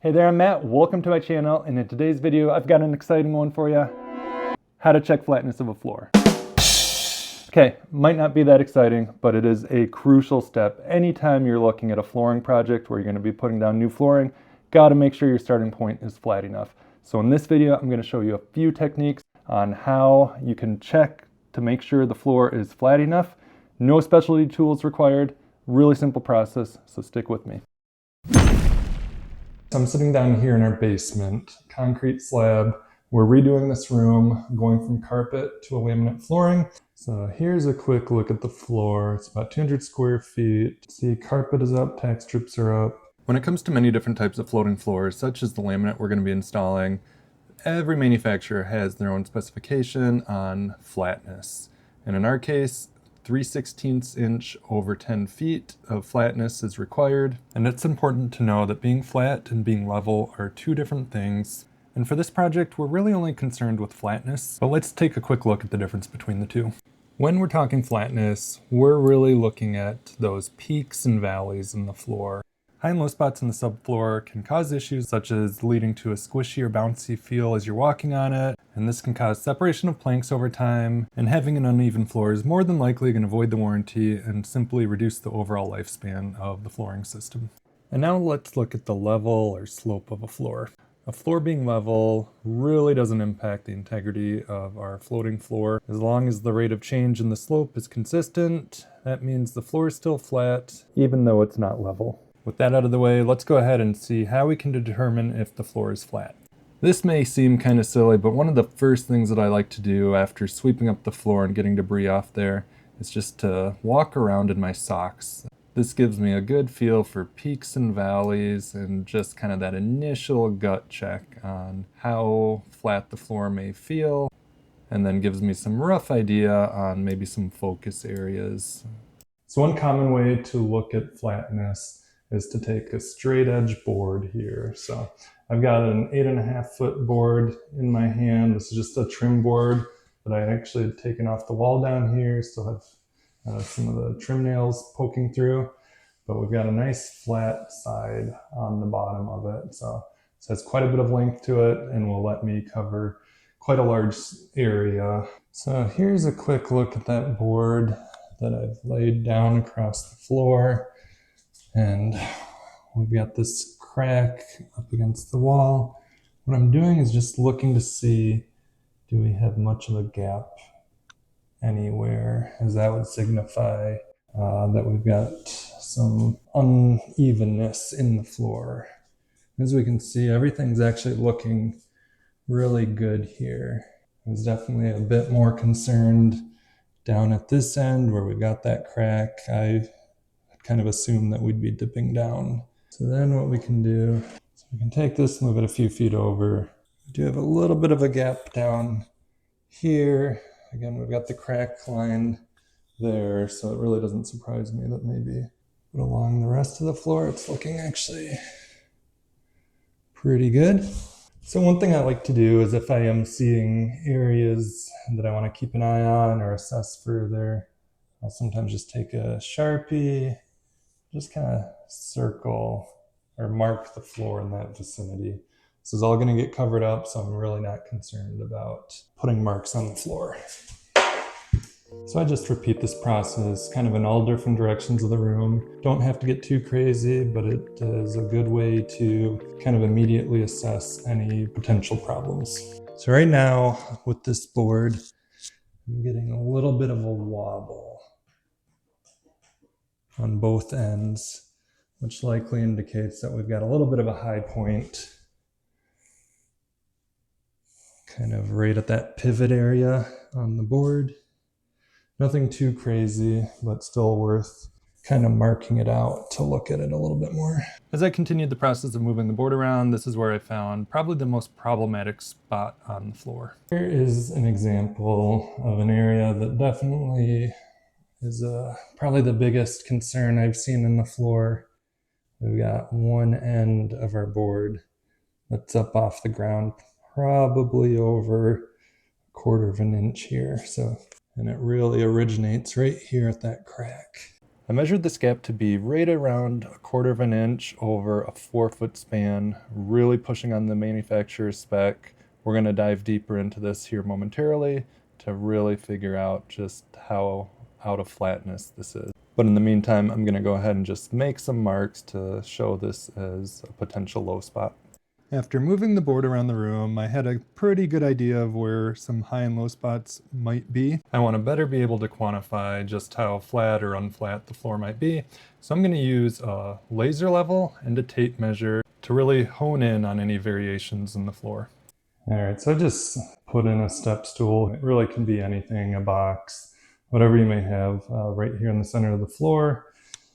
Hey there, I'm Matt. Welcome to my channel, and in today's video I've got an exciting one for you. How to check flatness of a floor. Okay, might not be that exciting, but it is a crucial step. Anytime you're looking at a flooring project where you're going to be putting down new flooring, got to make sure your starting point is flat enough. So in this video I'm going to show you a few techniques on how you can check to make sure the floor is flat enough. No specialty tools required, really simple process, so stick with me. I'm sitting down here in our basement, concrete slab. We're redoing this room, going from carpet to a laminate flooring. So here's a quick look at the floor. It's about 200 square feet. See, carpet is up, tack strips are up. When it comes to many different types of floating floors, such as the laminate we're going to be installing, every manufacturer has their own specification on flatness. And in our case, 3/16 inch over 10 feet of flatness is required. And it's important to know that being flat and being level are two different things. And for this project, we're really only concerned with flatness, but let's take a quick look at the difference between the two. When we're talking flatness, we're really looking at those peaks and valleys in the floor. High and low spots in the subfloor can cause issues such as leading to a squishy or bouncy feel as you're walking on it, and this can cause separation of planks over time, and having an uneven floor is more than likely going to void the warranty and simply reduce the overall lifespan of the flooring system. And now let's look at the level or slope of a floor. A floor being level really doesn't impact the integrity of our floating floor. As long as the rate of change in the slope is consistent, that means the floor is still flat, even though it's not level. With that out of the way, let's go ahead and see how we can determine if the floor is flat. This may seem kind of silly, but one of the first things that I like to do after sweeping up the floor and getting debris off there is just to walk around in my socks. This gives me a good feel for peaks and valleys and just kind of that initial gut check on how flat the floor may feel, and then gives me some rough idea on maybe some focus areas. So one common way to look at flatness is to take a straight edge board here. So I've got an 8.5 foot board in my hand. This is just a trim board that I actually had taken off the wall down here. Still have some of the trim nails poking through, but we've got a nice flat side on the bottom of it. So it has quite a bit of length to it and will let me cover quite a large area. So here's a quick look at that board that I've laid down across the floor. And we've got this crack up against the wall. What I'm doing is just looking to see, do we have much of a gap anywhere, as that would signify that we've got some unevenness in the floor. As we can see, everything's actually looking really good here. I was definitely a bit more concerned down at this end where we've got that crack. I kind of assume that we'd be dipping down. So then what we can do is we can take this, move it a few feet over. We do have a little bit of a gap down here. Again, we've got the crack line there, so it really doesn't surprise me that maybe, but along the rest of the floor, it's looking actually pretty good. So one thing I like to do is if I am seeing areas that I want to keep an eye on or assess further, I'll sometimes just take a Sharpie, just kind of circle or mark the floor in that vicinity. This is all going to get covered up, so I'm really not concerned about putting marks on the floor. So I just repeat this process kind of in all different directions of the room. Don't have to get too crazy, but it is a good way to kind of immediately assess any potential problems. So right now with this board, I'm getting a little bit of a wobble on both ends, which likely indicates that we've got a little bit of a high point kind of right at that pivot area on the board. Nothing too crazy, but still worth kind of marking it out to look at it a little bit more. As I continued the process of moving the board around, this is where I found probably the most problematic spot on the floor. Here is an example of an area that definitely is probably the biggest concern I've seen in the floor. We've got one end of our board that's up off the ground, probably over 1/4 of an inch here. And it really originates right here at that crack. I measured this gap to be right around 1/4 of an inch over a 4-foot span, really pushing on the manufacturer's spec. We're going to dive deeper into this here momentarily to really figure out just how out of flatness this is. But in the meantime, I'm going to go ahead and just make some marks to show this as a potential low spot. After moving the board around the room, I had a pretty good idea of where some high and low spots might be. I want to better be able to quantify just how flat or unflat the floor might be. So I'm going to use a laser level and a tape measure to really hone in on any variations in the floor. All right, so I just put in a step stool. It really can be anything, a box, whatever you may have right here in the center of the floor,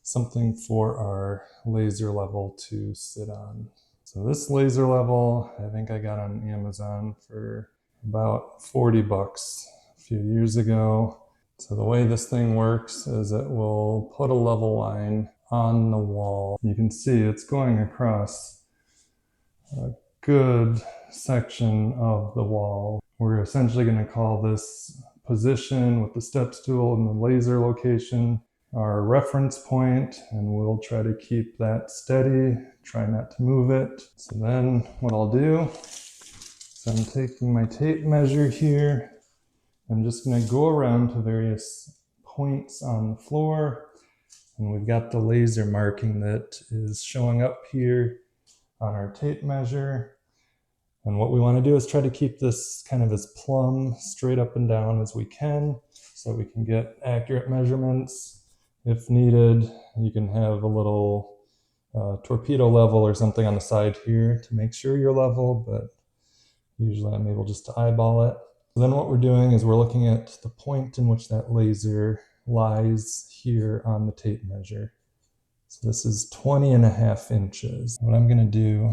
something for our laser level to sit on. So this laser level, I think I got on Amazon for about 40 bucks a few years ago. So the way this thing works is it will put a level line on the wall. You can see it's going across a good section of the wall. We're essentially going to call this position with the step stool and the laser location our reference point, and we'll try to keep that steady, try not to move it. So then what I'll do is I'm taking my tape measure here. I'm just going to go around to various points on the floor, and we've got the laser marking that is showing up here on our tape measure. And what we want to do is try to keep this kind of as plumb, straight up and down as we can, so we can get accurate measurements. If needed, you can have a little torpedo level or something on the side here to make sure you're level, but usually I'm able just to eyeball it. So then what we're doing is we're looking at the point in which that laser lies here on the tape measure. So this is 20.5 inches. What I'm going to do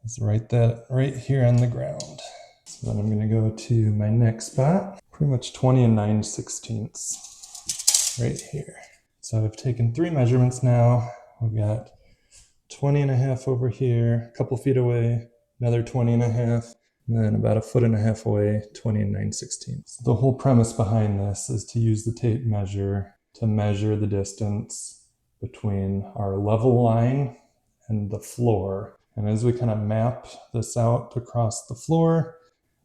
is write that right here on the ground. So then I'm going to go to my next spot, pretty much 20 and 9/16 right here. So I've taken 3 measurements now. We've got 20.5 over here, a couple feet away, another 20.5, and then about 1.5 foot away, 20 and 9/16. So the whole premise behind this is to use the tape measure to measure the distance between our level line and the floor. And as we kind of map this out across the floor,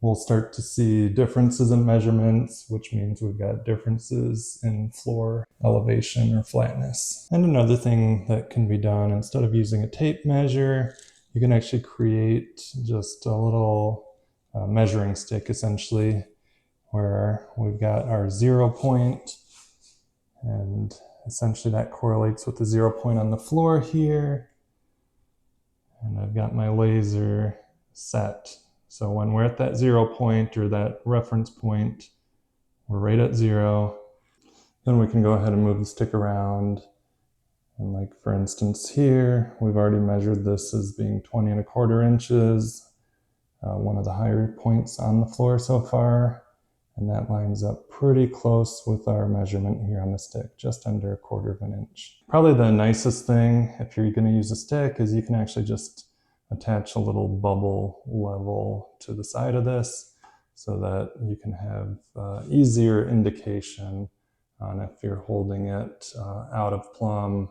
we'll start to see differences in measurements, which means we've got differences in floor elevation or flatness. And another thing that can be done, instead of using a tape measure, you can actually create just a little measuring stick, essentially, where we've got our 0 point, and essentially that correlates with the 0 point on the floor here. And I've got my laser set. So when we're at that 0 point or that reference point, we're right at 0. Then we can go ahead and move the stick around. And like for instance here, we've already measured this as being 20.25 inches, one of the higher points on the floor so far. And that lines up pretty close with our measurement here on the stick, just under 1/4 of an inch. Probably the nicest thing if you're going to use a stick is you can actually just attach a little bubble level to the side of this so that you can have easier indication on if you're holding it out of plumb,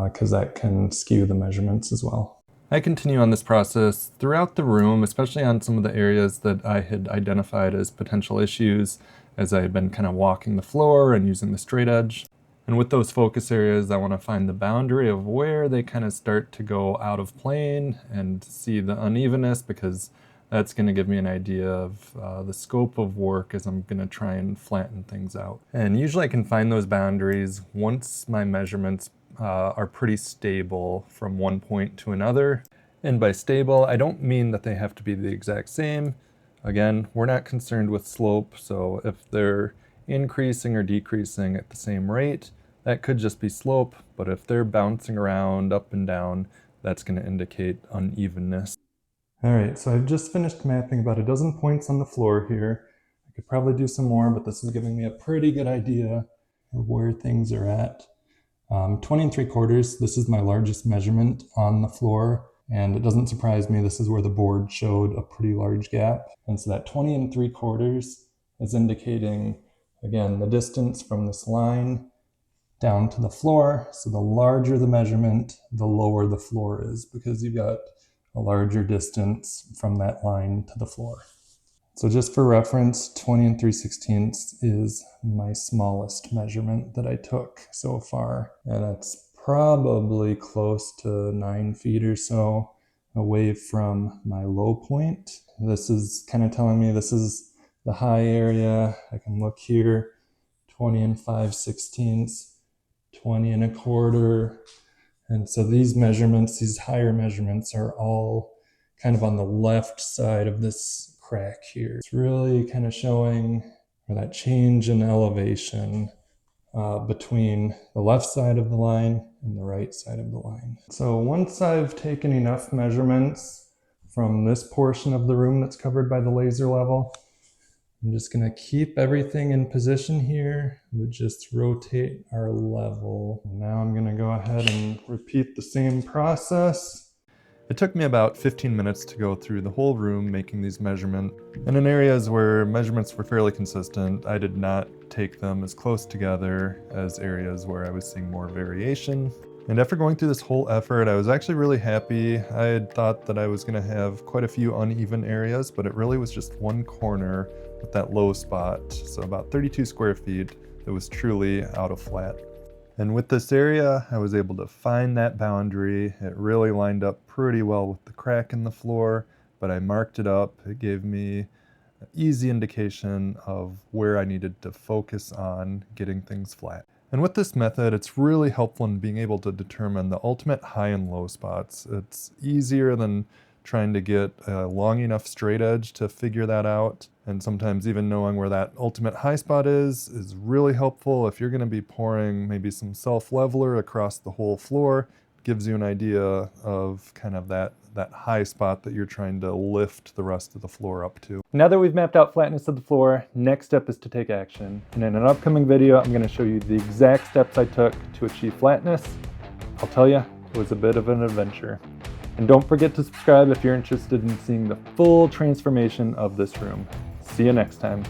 because that can skew the measurements as well. I continue on this process throughout the room, especially on some of the areas that I had identified as potential issues as I had been kind of walking the floor and using the straight edge. And with those focus areas, I want to find the boundary of where they kind of start to go out of plane and see the unevenness, because that's going to give me an idea of the scope of work as I'm going to try and flatten things out. And usually I can find those boundaries once my measurements are pretty stable from one point to another. And by stable, I don't mean that they have to be the exact same. Again, we're not concerned with slope, so if they're increasing or decreasing at the same rate, that could just be slope, but if they're bouncing around up and down, that's going to indicate unevenness. All right, so I've just finished mapping about 12 points on the floor here. I could probably do some more, but this is giving me a pretty good idea of where things are at. 20 3/4, this is my largest measurement on the floor, and it doesn't surprise me, this is where the board showed a pretty large gap. And so that 20 3/4 is indicating, again, the distance from this line down to the floor. So the larger the measurement, the lower the floor is, because you've got a larger distance from that line to the floor. So just for reference, 20 3/16 is my smallest measurement that I took so far. And it's probably close to 9 feet or so away from my low point. This is kind of telling me this is the high area. I can look here, 20 5/16, 20 1/4. And so these measurements, these higher measurements, are all kind of on the left side of this crack here. It's really kind of showing that change in elevation between the left side of the line and the right side of the line. So once I've taken enough measurements from this portion of the room that's covered by the laser level, I'm just going to keep everything in position here. We'll just rotate our level. Now I'm going to go ahead and repeat the same process. It took me about 15 minutes to go through the whole room making these measurements. And in areas where measurements were fairly consistent, I did not take them as close together as areas where I was seeing more variation. And after going through this whole effort, I was actually really happy. I had thought that I was going to have quite a few uneven areas, but it really was just one corner with that low spot, so about 32 square feet, that was truly out of flat. And with this area, I was able to find that boundary. It really lined up pretty well with the crack in the floor, but I marked it up. It gave me an easy indication of where I needed to focus on getting things flat. And with this method, it's really helpful in being able to determine the ultimate high and low spots. It's easier than trying to get a long enough straight edge to figure that out. And sometimes even knowing where that ultimate high spot is really helpful. If you're going to be pouring maybe some self-leveler across the whole floor, it gives you an idea of kind of that high spot that you're trying to lift the rest of the floor up to. Now that we've mapped out flatness of the floor, next step is to take action. And in an upcoming video, I'm going to show you the exact steps I took to achieve flatness. I'll tell you, it was a bit of an adventure. And don't forget to subscribe if you're interested in seeing the full transformation of this room. See you next time.